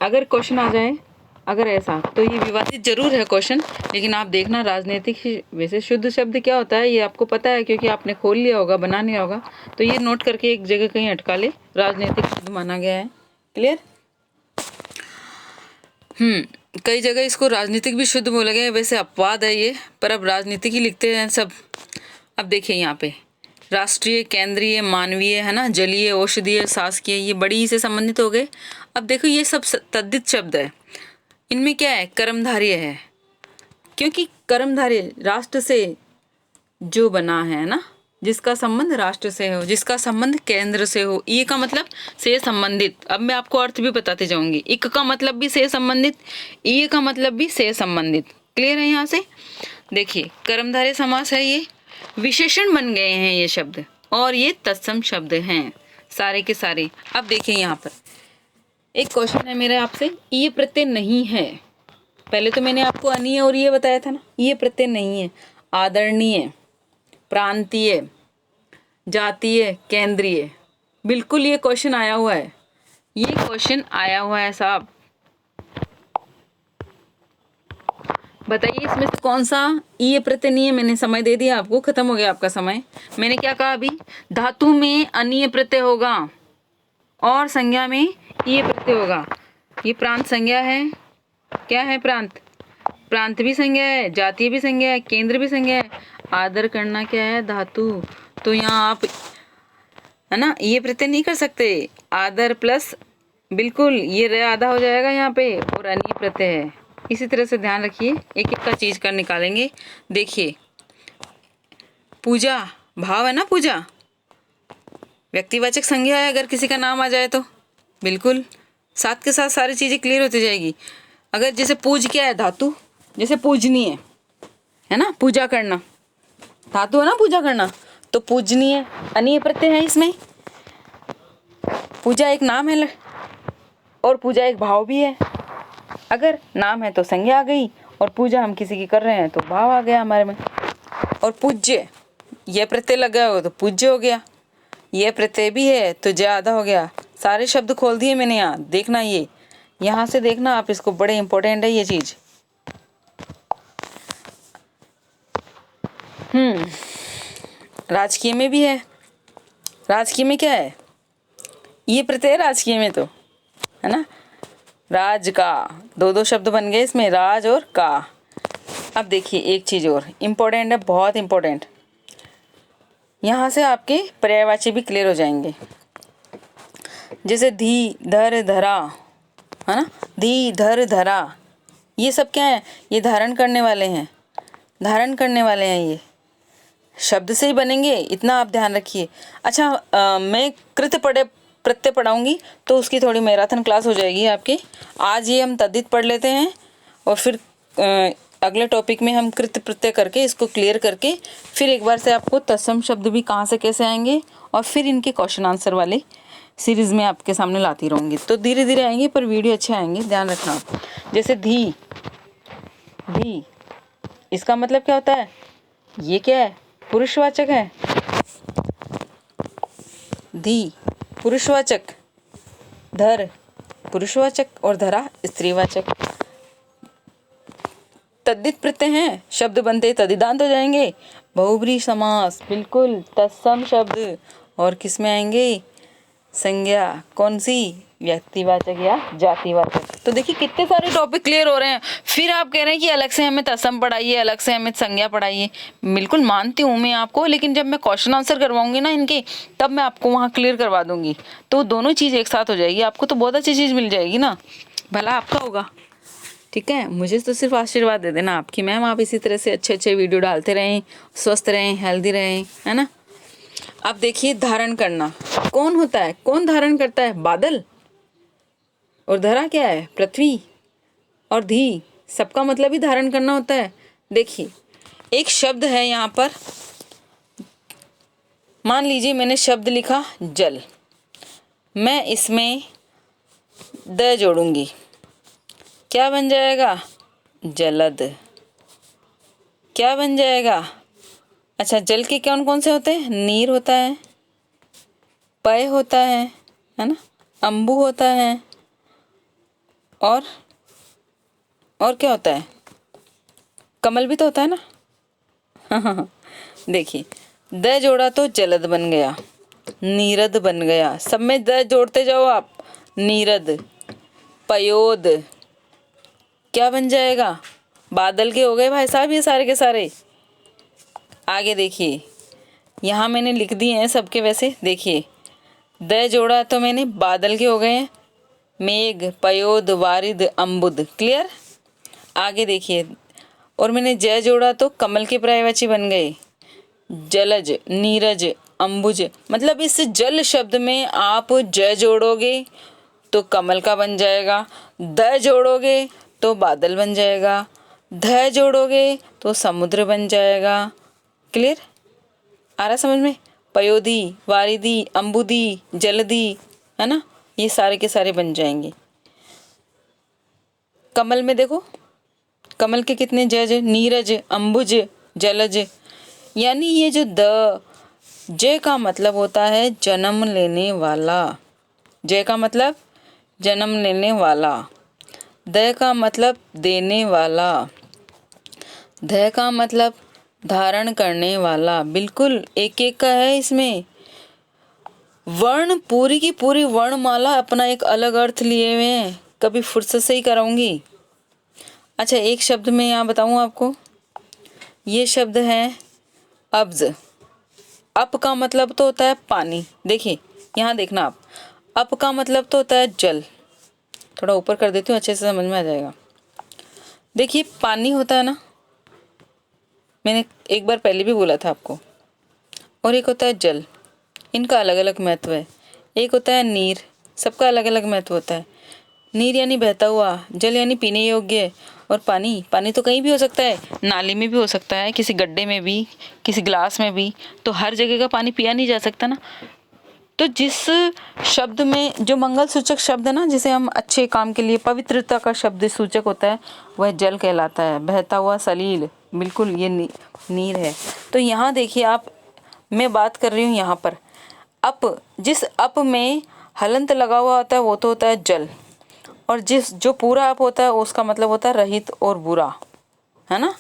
अगर क्वेश्चन आ जाए अगर ऐसा, तो ये विवादित जरूर है क्वेश्चन, लेकिन आप देखना राजनीतिक वैसे शुद्ध शब्द क्या होता है ये आपको पता है, क्योंकि आपने खोल लिया होगा, बना लिया होगा, तो ये नोट करके एक जगह कहीं अटका ले, राजनीतिक शब्द माना गया है, क्लियर। कई जगह इसको राजनीतिक भी शुद्ध बोला गया है, वैसे अपवाद है ये, पर अब राजनीतिक ही लिखते हैं सब। अब देखिए यहाँ पे राष्ट्रीय, केंद्रीय, मानवीय, है ना, जलीय, औषधीय, शासकीय, ये बड़ी से संबंधित हो गए। अब देखो ये सब तद्धित शब्द है, इनमें क्या है, कर्मधारय है, क्योंकि कर्मधारय राष्ट्र से जो बना है ना, जिसका संबंध राष्ट्र से हो, जिसका संबंध केंद्र से हो। ई का मतलब से संबंधित, अब मैं आपको अर्थ भी बताते जाऊंगी। इक का मतलब भी से संबंधित, ई का मतलब भी से संबंधित, क्लियर है। यहाँ से देखिए कर्मधारय समास है, ये विशेषण बन गए हैं ये शब्द, और ये तत्सम शब्द हैं सारे के सारे। अब देखिए यहाँ पर एक क्वेश्चन है मेरा आपसे, ये प्रत्यय नहीं है। पहले तो मैंने आपको अनीय और ये बताया था ना, ये प्रत्यय नहीं है। आदरणीय, प्रांतीय, जातीय, केंद्रीय, बिल्कुल ये क्वेश्चन आया हुआ है, ये क्वेश्चन आया हुआ है साहब। बताइए इसमें से कौन सा ये प्रत्यय नहीं है। मैंने समय दे दिया आपको, खत्म हो गया आपका समय। मैंने क्या कहा अभी, धातु में अनीय प्रत्यय होगा और संज्ञा में ये प्रत्यय होगा। ये प्रांत संज्ञा है, क्या है प्रांत, प्रांत भी संज्ञा है, जातीय भी संज्ञा है, केंद्र भी संज्ञा है। आदर करना क्या है, धातु। तो यहाँ आप है ना ये प्रत्यय नहीं कर सकते, आदर प्लस बिल्कुल ये रे आधा हो जाएगा यहाँ पे, और अनीय प्रत्यय है। इसी तरह से ध्यान रखिए, एक एक का चीज कर निकालेंगे। देखिए पूजा, भाव है ना, पूजा व्यक्तिवाचक संज्ञा है, अगर किसी का नाम आ जाए तो बिल्कुल साथ के साथ सारी चीजें क्लियर होती जाएगी। अगर जैसे पूज क्या है, धातु, जैसे पूजनीय है ना, पूजा करना धातु है ना, पूजा करना, तो पूजनीय अनीय प्रत्यय है इसमें। पूजा एक नाम है और पूजा एक भाव भी है। अगर नाम है तो संज्ञा आ गई, और पूजा हम किसी की कर रहे हैं तो भाव आ गया हमारे में। और पूज्य, यह प्रत्यय लगा हो तो पूज्य हो गया, यह प्रत्यय भी है तो ज्यादा हो गया। सारे शब्द खोल दिए मैंने यहाँ, देखना ये यहाँ से देखना आप इसको, बड़े इंपॉर्टेंट है ये चीज। राजकीय में भी है, राजकीय में क्या है, ये प्रत्यय राजकीय में तो है ना, राज का, दो दो शब्द बन गए इसमें, राज और का। अब देखिए एक चीज़ और इम्पोर्टेंट है, बहुत इम्पोर्टेंट, यहाँ से आपके पर्यायवाची भी क्लियर हो जाएंगे। जैसे धी धर धरा है ना, धी धर धरा, ये सब क्या है, ये धारण करने वाले हैं, धारण करने वाले हैं, ये शब्द से ही बनेंगे, इतना आप ध्यान रखिए। अच्छा मैं कृत पढ़े प्रत्यय पढ़ाऊंगी तो उसकी थोड़ी मैराथन क्लास हो जाएगी आपकी। आज ये हम तद्धित पढ़ लेते हैं और फिर अगले टॉपिक में हम कृत प्रत्यय करके इसको क्लियर करके फिर एक बार से आपको तत्सम शब्द भी कहाँ से कैसे आएंगे और फिर इनके क्वेश्चन आंसर वाले सीरीज़ में आपके सामने लाती रहूँगी। तो धीरे धीरे आएंगे पर वीडियो अच्छे आएंगे, ध्यान रखना आप। जैसे धी, धी इसका मतलब क्या होता है, ये क्या है, पुरुषवाचक है, धी पुरुषवाचक, धर पुरुषवाचक और धरा स्त्रीवाचक। तद्धित प्रत्यय हैं, शब्द बनते तद्धितांत हो जाएंगे। बहुब्रीहि समास, बिल्कुल तत्सम शब्द, और किस में आएंगे, संज्ञा, कौन सी, व्यक्तिवाचक या जातिवाचक। तो देखिए कितने सारे टॉपिक क्लियर हो रहे हैं। फिर आप कह रहे हैं कि अलग से हमें तत्सम पढ़ाइए, अलग से हमें संज्ञा पढ़ाइए। बिल्कुल मानती हूँ मैं आपको, लेकिन जब मैं क्वेश्चन आंसर करवाऊंगी ना इनके, तब मैं आपको वहाँ क्लियर करवा दूंगी, तो दोनों चीज़ एक साथ हो जाएगी, आपको तो बहुत अच्छी चीज़ मिल जाएगी ना, भला आपका होगा। ठीक है, मुझे तो सिर्फ आशीर्वाद दे देना आपकी मैम, आप इसी तरह से अच्छे अच्छे वीडियो डालते रहें, स्वस्थ रहें, हेल्दी रहें, है ना। अब देखिए धारण करना कौन होता है, कौन धारण करता है, बादल, और धरा क्या है, पृथ्वी, और धी सबका मतलब ही धारण करना होता है। देखिए एक शब्द है यहाँ पर, मान लीजिए मैंने शब्द लिखा जल, मैं इसमें द जोड़ूंगी, क्या बन जाएगा, जलद, क्या बन जाएगा। अच्छा जल के कौन कौन से होते हैं, नीर होता है, पय होता है ना, अम्बु होता है, और क्या होता है, कमल भी तो होता है ना। देखिए द जोड़ा तो जलद बन गया, नीरद बन गया, सब में द जोड़ते जाओ आप, नीरद, पयोद, क्या बन जाएगा, बादल के हो गए भाई साहब ये सारे के सारे। आगे देखिए यहाँ मैंने लिख दिए हैं सबके, वैसे देखिए द जोड़ा तो मैंने, बादल के हो गए हैं, मेघ, पयोद, वारिद, अम्बुद, क्लियर। आगे देखिए, और मैंने जय जोड़ा तो कमल के पर्यायवाची बन गए, जलज, नीरज, अम्बुज। मतलब इस जल शब्द में आप जय जोड़ोगे तो कमल का बन जाएगा, द जोड़ोगे तो बादल बन जाएगा, ध जोड़ोगे तो समुद्र बन जाएगा। क्लियर आ रहा समझ में, पयोदी, वारिदी, अम्बुदी, जलदी, है ना, ये सारे के सारे बन जाएंगे। कमल में देखो, कमल के कितने जज, नीरज, अम्बुज, जलज। यानी ये जो द, जय का मतलब होता है जन्म लेने वाला, जय का मतलब जन्म लेने वाला, द का मतलब देने वाला, ध का मतलब धारण करने वाला। बिल्कुल एक एक का है इसमें, वर्ण पूरी की पूरी वर्णमाला अपना एक अलग अर्थ लिए हुए हैं, कभी फुर्सत से ही कराऊंगी। अच्छा एक शब्द में यहाँ बताऊँ आपको, ये शब्द है अब्ज। अप का मतलब तो होता है पानी, देखिए यहाँ देखना आप, अप का मतलब तो होता है जल, थोड़ा ऊपर कर देती हूँ अच्छे से समझ में आ जाएगा। देखिए पानी होता है ना, मैंने एक बार पहले भी बोला था आपको, और एक होता है जल, इनका अलग अलग महत्व है। एक होता है नीर, सबका अलग अलग महत्व होता है। नीर यानी बहता हुआ, जल यानी पीने योग्य, और पानी, पानी तो कहीं भी हो सकता है, नाली में भी हो सकता है, किसी गड्ढे में भी, किसी गिलास में भी, तो हर जगह का पानी पिया नहीं जा सकता ना। तो जिस शब्द में जो मंगल सूचक शब्द है ना, जिसे हम अच्छे काम के लिए पवित्रता का शब्द सूचक होता है, वह जल कहलाता है, बहता हुआ सलील, बिल्कुल ये नीर है। तो यहाँ देखिए आप, मैं बात कर रही हूँ यहाँ पर अप, जिस अप में हलंत लगा हुआ होता है वो तो होता है जल, और जो पूरा अप होता है उसका मतलब होता है रहित और बुरा, है ना,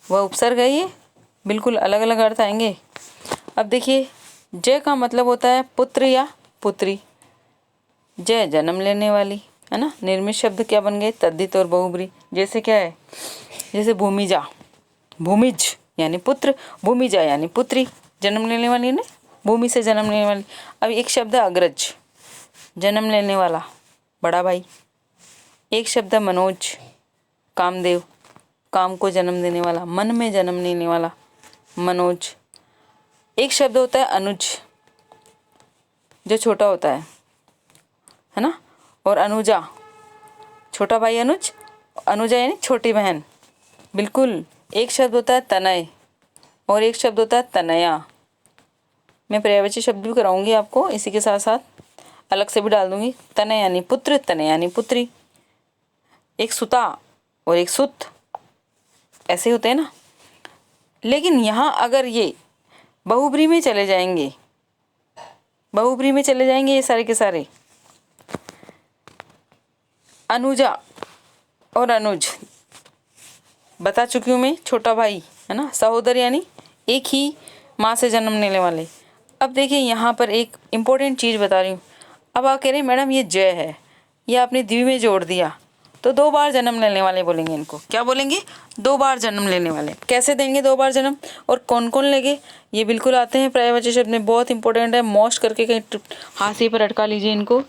वह उपसर्ग है, ये बिल्कुल अलग अलग अर्थ आएंगे। अब देखिए जय का मतलब होता है पुत्र या पुत्री। जय जन्म लेने वाली, है ना। निर्मित शब्द क्या बन गए, तद्धित और बहुब्री। जैसे क्या है, जैसे भूमिजा, भूमिज यानी पुत्र, भूमिजा यानी पुत्री, जन्म लेने वाली ने, भूमि से जन्म लेने वाली। अब एक शब्द है अग्रज, जन्म लेने वाला, बड़ा भाई। एक शब्द है मनोज, कामदेव, काम को जन्म देने वाला, मन में जन्म लेने वाला, मनोज। एक शब्द होता है अनुज, जो छोटा होता है ना। और अनुजा, छोटा भाई अनुज, अनुजा यानी छोटी बहन, बिल्कुल। एक शब्द होता है तनय और एक शब्द होता है तनया। मैं पर्यायवाची शब्द भी कराऊंगी आपको, इसी के साथ साथ अलग से भी डाल दूंगी। तनय यानी पुत्र, तनय यानी पुत्री। एक सुता और एक सुत, ऐसे होते हैं ना। लेकिन यहाँ अगर ये बहुब्री में चले जाएंगे, बहुब्री में चले जाएंगे ये सारे के सारे, अनुजा और अनुज बता चुकी हूँ मैं, छोटा भाई, है ना। सहोदर यानी एक ही माँ से जन्म लेने वाले। अब देखिए यहाँ पर एक इम्पोर्टेंट चीज़ बता रही हूँ। अब आप कह रहे हैं मैडम ये जय है, ये आपने द्वि में जोड़ दिया, तो 2 बार जन्म लेने वाले बोलेंगे इनको। क्या बोलेंगे, 2 बार जन्म लेने वाले। कैसे देंगे 2 बार जन्म, और कौन कौन लेंगे, ये बिल्कुल आते हैं पर्यायवाची शब्द में, बहुत इंपॉर्टेंट है। मोस्ट करके कहीं हाशिए पर अटका लीजिए इनको।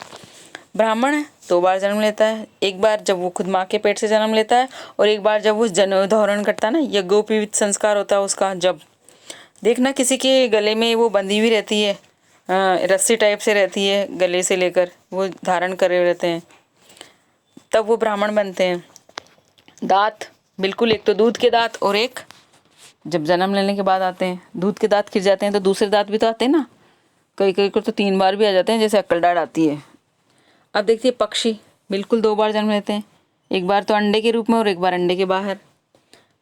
ब्राह्मण है, 2 बार जन्म लेता है, एक बार जब वो खुद माँ के पेट से जन्म लेता है, और एक बार जब वो जनेऊ धारण करता है ना, यज्ञोपवीत संस्कार होता है उसका। जब देखना किसी के गले में वो बंधी हुई रहती है, रस्सी टाइप से रहती है, गले से लेकर वो धारण करे रहते हैं, तब वो ब्राह्मण बनते हैं। दांत, बिल्कुल, एक तो दूध के दांत और एक जब जन्म लेने के बाद आते हैं। दूध के दांत गिर जाते हैं तो दूसरे दांत भी तो आते हैं ना, कई कई को तो 3 बार भी आ जाते हैं, जैसे अक्कलदाढ़ आती है। अब देखिए पक्षी, बिल्कुल 2 बार जन्म लेते हैं, एक बार तो अंडे के रूप में और एक बार अंडे के बाहर।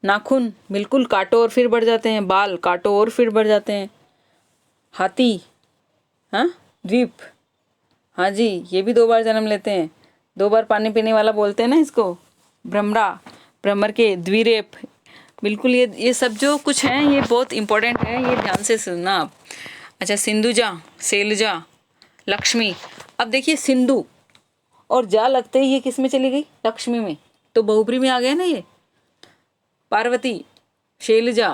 नाखून, बिल्कुल काटो और फिर बढ़ जाते हैं, बाल काटो और फिर बढ़ जाते हैं। हाथी, हाँ, द्वीप, हाँ जी, ये भी 2 बार जन्म लेते हैं। 2 बार पानी पीने वाला बोलते हैं ना इसको। भ्रमरा, भ्रमर के द्विरेप, बिल्कुल। ये सब जो कुछ हैं ये बहुत इंपॉर्टेंट है, ये ध्यान से सुनना आप। अच्छा, सिंधुजा, शैलजा, लक्ष्मी। अब देखिए सिंधु और जा लगते ही ये किस में चली गई, लक्ष्मी में, तो बहुब्री में आ गया ना ये। पार्वती, शैलजा।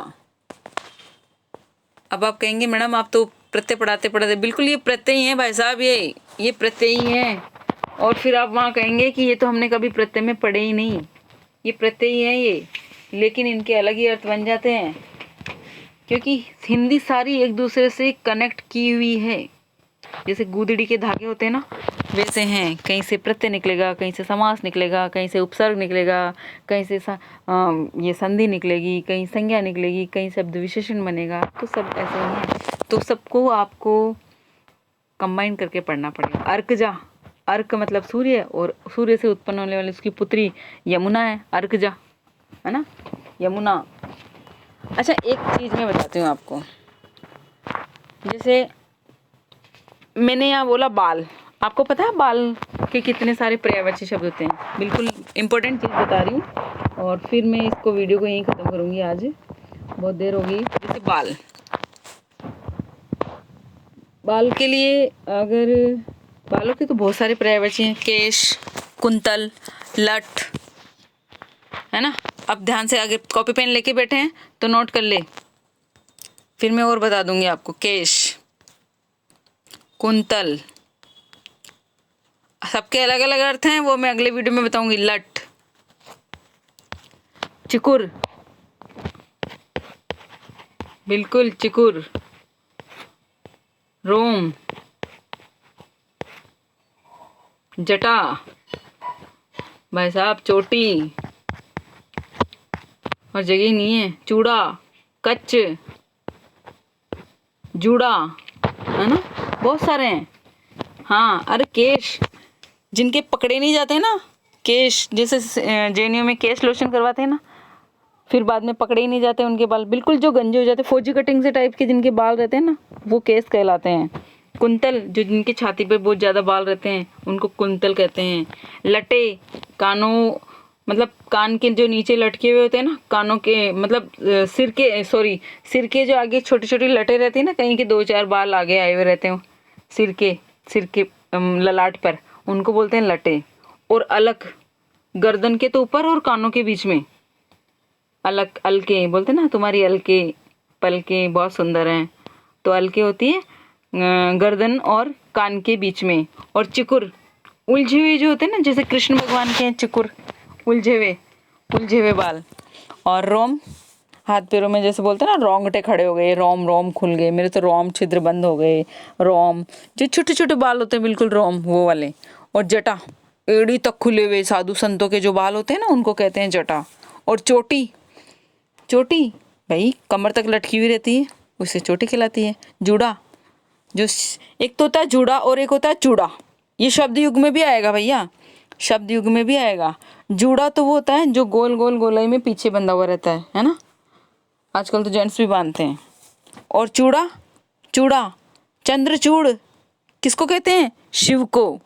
अब आप कहेंगे मैडम आप तो प्रत्यय पढ़ाते पढ़ाते, बिल्कुल ये प्रत्यय ही है भाई साहब, ये प्रत्यय ही है। और फिर आप वहाँ कहेंगे कि ये तो हमने कभी प्रत्यय में पढ़े ही नहीं, ये प्रत्यय ही है ये, लेकिन इनके अलग ही अर्थ बन जाते हैं, क्योंकि हिंदी सारी एक दूसरे से कनेक्ट की हुई है। जैसे गूदड़ी के धागे होते हैं ना, वैसे हैं। कहीं से प्रत्यय निकलेगा, कहीं से समास निकलेगा, कहीं से उपसर्ग निकलेगा, कहीं से ये संधि निकलेगी, कहीं संज्ञा निकलेगी, कहीं शब्द विशेषण बनेगा, तो सब ऐसे ही है। तो सबको आपको कंबाइन करके पढ़ना पड़ेगा। अर्कजा, अर्क मतलब सूर्य, और सूर्य से उत्पन्न होने वाली उसकी पुत्री यमुना है, अर्कजा, है ना, यमुना। अच्छा, एक चीज़ मैं बताती हूँ आपको, जैसे मैंने यहाँ बोला बाल, आपको पता है बाल के कितने सारे पर्यायवाची शब्द होते हैं। बिल्कुल इम्पोर्टेंट चीज़ बता रही हूँ, और फिर मैं इसको वीडियो को यहीं ख़त्म करूँगी, आज बहुत देर होगी। जैसे बाल, बाल के लिए अगर बालों के तो बहुत सारे पर्यायवाची हैं, केश, कुंतल, लठ, है ना। अब ध्यान से, अगर कॉपी पेन लेके बैठे हैं तो नोट कर ले, फिर मैं और बता दूंगी आपको। केश, कुंतल, सबके अलग अलग अर्थ हैं, वो मैं अगले वीडियो में बताऊंगी। लठ, चिकुर, बिल्कुल चिकुर, रोम, जटा, भाई साहब चोटी, और जगह नहीं है, चूड़ा, कच्च, जूड़ा, है ना, बहुत सारे हैं। हाँ, अरे केश, जिनके पकड़े नहीं जाते ना केश, जैसे जेएनयू में केश लोशन करवाते हैं ना, फिर बाद में पकड़े ही नहीं जाते उनके बाल, बिल्कुल जो गंजे हो जाते, फौजी कटिंग से टाइप के जिनके बाल रहते हैं ना, वो केश कहलाते हैं। कुंतल, जो जिनके छाती पे बहुत ज़्यादा बाल रहते हैं उनको कुंतल कहते हैं। लटे, कानों मतलब कान के जो नीचे लटके हुए होते हैं ना, कानों के मतलब सिर के जो आगे छोटी छोटी लटें रहती है ना, कहीं के 2-4 बाल आगे आए हुए रहते हैं सिर के ललाट पर, उनको बोलते हैं लटे। और अलक, गर्दन के तो ऊपर और कानों के बीच में अलक, अलके बोलते हैं ना, तुम्हारी अलके पलके बहुत सुंदर हैं, तो अलके होती है गर्दन और कान के बीच में। और चिकुर, उलझे हुए जो होते हैं ना, जैसे कृष्ण भगवान के हैं चिकुर, उलझे हुए बाल। और रोम, हाथ पैरों में जैसे बोलते हैं ना, रोंगटे खड़े हो गए, रोम खुल गए, मेरे तो रोम छिद्र बंद हो गए। रोम जो छोटे छोटे बाल होते हैं, बिल्कुल रोम वो वाले। और जटा, एड़ी तक खुले हुए साधु संतों के जो बाल होते हैं ना, उनको कहते हैं जटा। और चोटी, चोटी भाई कमर तक लटकी हुई रहती है, उसे चोटी कहलाती है। जूड़ा, जो एक तो होता है जूड़ा और एक होता है चूड़ा, ये शब्द युग में भी आएगा भैया, शब्द युग में भी आएगा। जूड़ा तो वो होता है जो गोल गोल गोलाई में पीछे बंधा हुआ रहता है ना, आजकल तो जेंट्स भी बांधते हैं। और चूड़ा, चूड़ा चंद्रचूड़ किसको कहते हैं? शिव को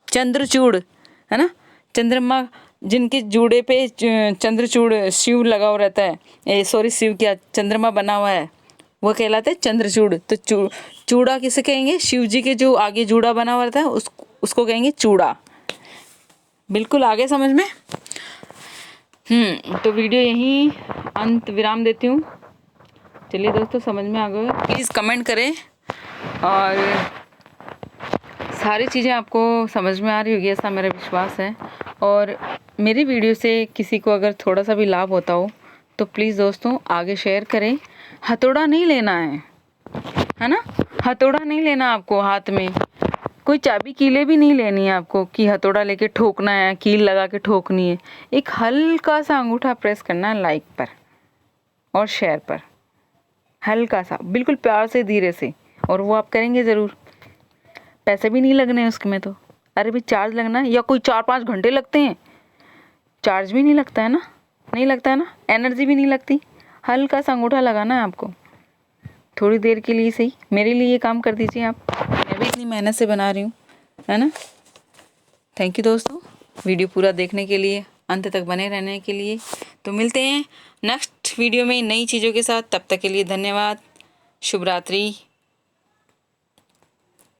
चंद्रचूड़, है ना, चंद्रमा जिनके जूड़े पे चंद्रचूड़ शिव लगा हुआ रहता है, शिव क्या चंद्रमा बना हुआ है, वो कहलाते हैं चंद्रचूड़। तो चूड़ा किसे कहेंगे? शिव जी के जो आगे जूड़ा बना हुआ रहता है उसको कहेंगे चूड़ा। बिल्कुल आगे समझ में। तो वीडियो यहीं अंत विराम देती हूँ। चलिए दोस्तों, समझ में आ गए, प्लीज़ कमेंट करें, और सारी चीज़ें आपको समझ में आ रही होगी ऐसा मेरा विश्वास है। और मेरी वीडियो से किसी को अगर थोड़ा सा भी लाभ होता हो तो प्लीज़ दोस्तों आगे शेयर करें। हथौड़ा नहीं लेना है ना, हथौड़ा नहीं लेना आपको हाथ में, कोई चाबी कीले भी नहीं लेनी है आपको कि हथौड़ा लेके ठोकना है, कील लगा के ठोकनी है। एक हल्का सा अंगूठा प्रेस करना है लाइक पर और शेयर पर, हल्का सा, बिल्कुल प्यार से, धीरे से, और वो आप करेंगे ज़रूर। पैसे भी नहीं लगने हैं उसके में तो, अरे भाई चार्ज लगना है या कोई 4-5 घंटे लगते हैं, चार्ज भी नहीं लगता है ना, नहीं लगता है ना, एनर्जी भी नहीं लगती। हल्का सा अंगूठा लगाना है आपको, थोड़ी देर के लिए सही, मेरे लिए ये काम कर दीजिए आप, मैं भी इतनी मेहनत से बना रही हूँ, है ना। थैंक यू दोस्तों, वीडियो पूरा देखने के लिए, अंत तक बने रहने के लिए। तो मिलते हैं नेक्स्ट वीडियो में नई चीज़ों के साथ, तब तक के लिए धन्यवाद, शुभ रात्रि।